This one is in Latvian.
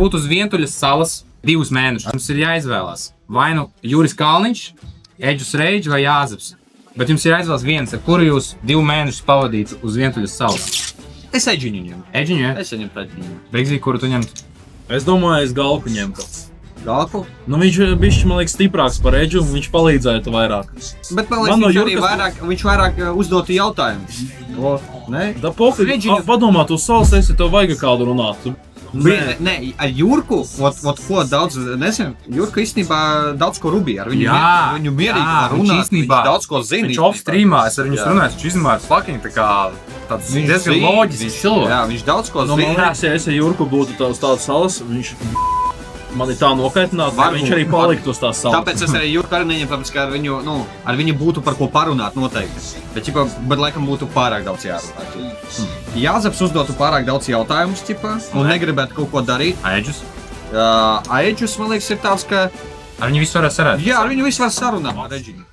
būt uz vientuļas salas 2 mēnešus. Jums ir jāizvēlās vai nu Juris Kalniņš, Eģus Reidž vai Jāzeps. Bet jums ir jāizvēlas viens, ar kuru jūs 2 mēnešus pavadītu uz vientuļas salas. Es Eģiņu ņemu. Eģiņu, ja? Es ņemu Eģiņu. Brigzī, kuru tu ņemt? Es domāju, es Galku ņemtu. Galku? Nu, viņš bišķi, man liekas, stiprāks par Eģu, un viņš palīdzētu vairāk. Bet man liekas, viņš vairāk uzdotu jautājumus. Ne? Da pofīgi, padomā, tu salas esi, tev vajag kādu runāt. Nē, ar Jurku, ko daudz, nezinu, Jurka īstenībā daudz ko rubīja, ar viņu mierīgi var runāt, viņš daudz ko zina. Viņš off-streamā, es ar viņus runāju, viņš iznimā ar fucking tāds diezgan loģisks cilvēks. Jā, viņš daudz ko zina. Man liekas, ja es ar Jurku būtu tādas salas, viņš mani tā nokaitinātu, ka viņš arī paliktu uz tās salas. Tāpēc es arī Jurku arī neņemu, tāpēc, ka ar viņu būtu par ko parunāt noteikti. Bet laikam būtu pārāk daudz jārunāt. Jāzeps uzdotu pārāk daudz jautājumus, un negribētu kaut ko darīt. Eģus? Eģus, man liekas, ir tāds, ka... Ar viņu visu varētu sarunāt? Jā, ar viņu visu var sarunāt ar Eģiņu.